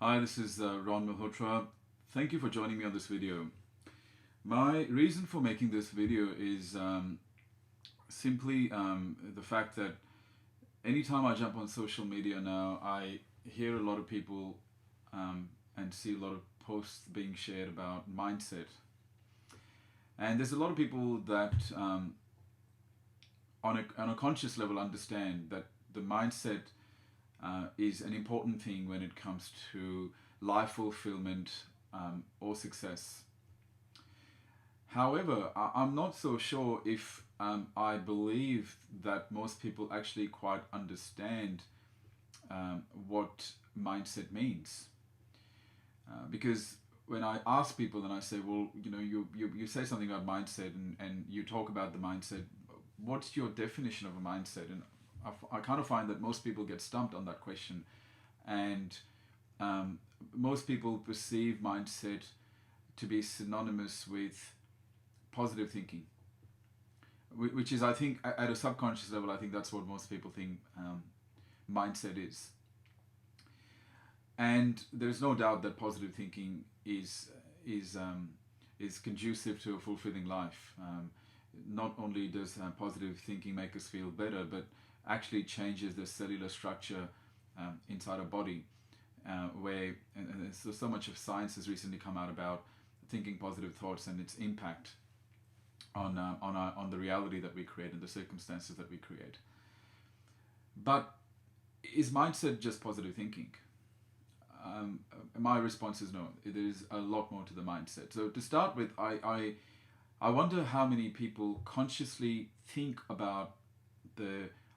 Hi, this is Ron Malhotra. Thank you for joining me on this video. My reason for making this video is simply the fact that anytime I jump on social media now, I hear a lot of people and see a lot of posts being shared about mindset. And there's a lot of people that on a conscious level understand that the mindset is an important thing when it comes to life fulfillment or success. However, I'm not so sure if I believe that most people actually quite understand what mindset means. Because when I ask people and I say, well, you say something about mindset and you talk about the mindset, what's your definition of a mindset? And I kind of find that most people get stumped on that question. And most people perceive mindset to be synonymous with positive thinking, which is, I think, at a subconscious level, I think that's what most people think mindset is. And there's no doubt that positive thinking is conducive to a fulfilling life. Not only does positive thinking make us feel better, but actually changes the cellular structure inside our body, where and so much of science has recently come out about thinking positive thoughts and its impact on the reality that we create and the circumstances that we create. But is mindset just positive thinking? My response is no. There is a lot more to the mindset. So to start with, I wonder how many people consciously think about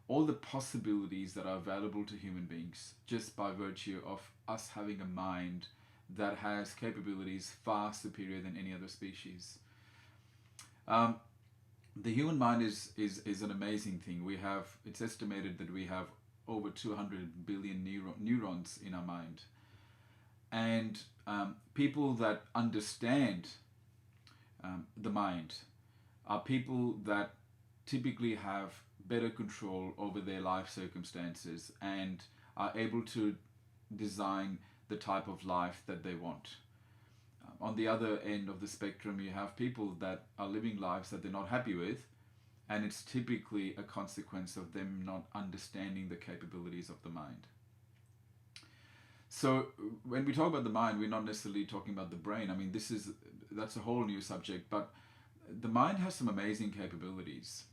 all the possibilities that are available to human beings just by virtue of us having a mind that has capabilities far superior than any other species. The human mind is an amazing thing. It's estimated that we have over 200 billion neurons in our mind. And people that understand the mind are people that typically have better control over their life circumstances and are able to design the type of life that they want. On the other end of the spectrum, you have people that are living lives that they're not happy with, and it's typically a consequence of them not understanding the capabilities of the mind. So when we talk about the mind, we're not necessarily talking about the brain. I mean, that's a whole new subject, but the mind has some amazing capabilities.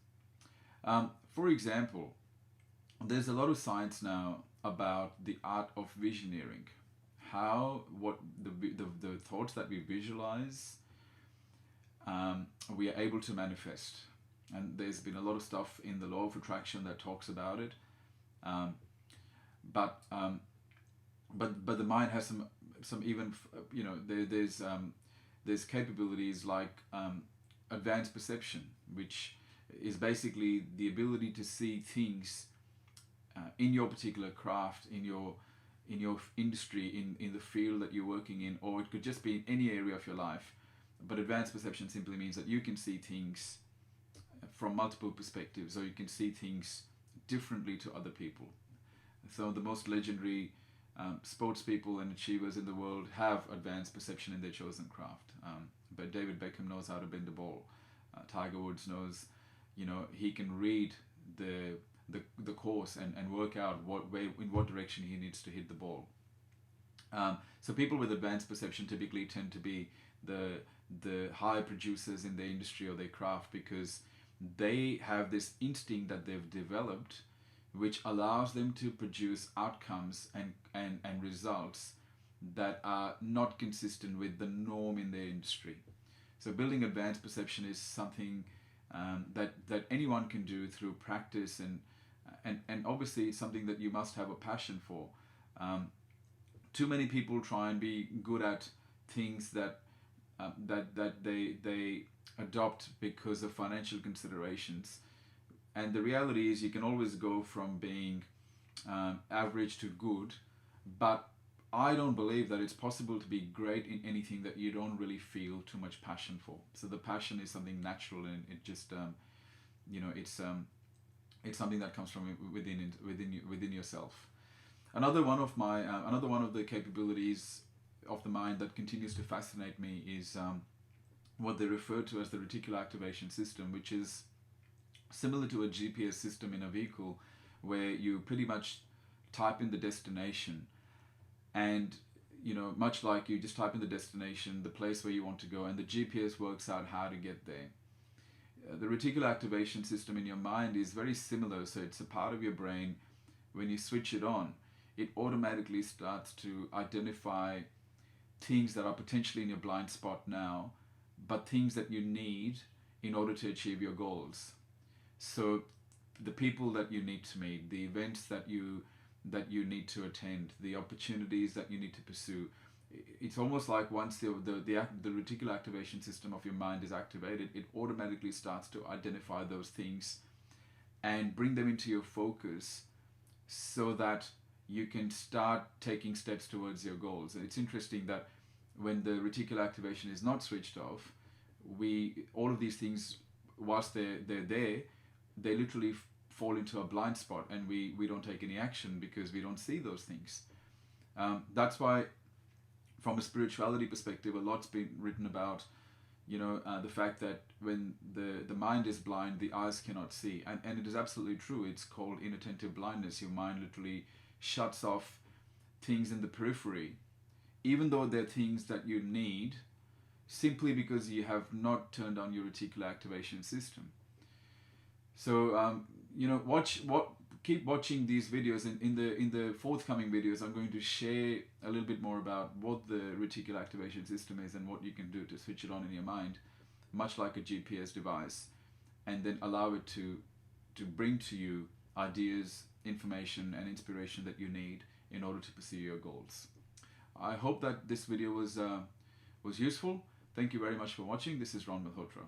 For example, there's a lot of science now about the art of visioneering. What the thoughts that we visualize, we are able to manifest. And there's been a lot of stuff in the law of attraction that talks about it. But the mind has some even there's capabilities like advanced perception, which is basically the ability to see things in your particular craft, in your industry, in the field that you're working in, or it could just be in any area of your life. But advanced perception simply means that you can see things from multiple perspectives, or you can see things differently to other people. Some of the most legendary sports people and achievers in the world have advanced perception in their chosen craft. But David Beckham knows how to bend the ball. Tiger Woods knows, he can read the course and work out in what direction he needs to hit the ball. So people with advanced perception typically tend to be the high producers in their industry or their craft, because they have this instinct that they've developed, which allows them to produce outcomes and results that are not consistent with the norm in their industry. So building advanced perception is something that anyone can do through practice and obviously something that you must have a passion for. Too many people try and be good at things that they adopt because of financial considerations. And the reality is you can always go from being average to good, but I don't believe that it's possible to be great in anything that you don't really feel too much passion for. So the passion is something natural, and it just it's something that comes from within yourself. Another one of the capabilities of the mind that continues to fascinate me is what they refer to as the reticular activation system, which is similar to a GPS system in a vehicle, where you pretty much type in the destination, and much like you just type in the destination, the place where you want to go, and the GPS works out how to get there. The reticular activation system in your mind is very similar. So it's a part of your brain. When you switch it on, it automatically starts to identify things that are potentially in your blind spot now, but things that you need in order to achieve your goals. So the people that you need to meet, the events that you need to attend, the opportunities that you need to pursue. It's almost like once the reticular activation system of your mind is activated, it automatically starts to identify those things and bring them into your focus so that you can start taking steps towards your goals. And it's interesting that when the reticular activation is not switched off, all of these things, whilst they're there, they literally fall into a blind spot, and we don't take any action because we don't see those things. That's why, from a spirituality perspective, a lot's been written about the fact that when the mind is blind, the eyes cannot see, and it is absolutely true. It's called inattentive blindness. Your mind literally shuts off things in the periphery, even though they're things that you need, simply because you have not turned on your reticular activation system. So keep watching these videos, and in the forthcoming videos I'm going to share a little bit more about what the reticular activation system is and what you can do to switch it on in your mind, much like a GPS device, and then allow it to bring to you ideas, information and inspiration that you need in order to pursue your goals. I hope that this video was useful. Thank you very much for watching. This is Ron Malhotra.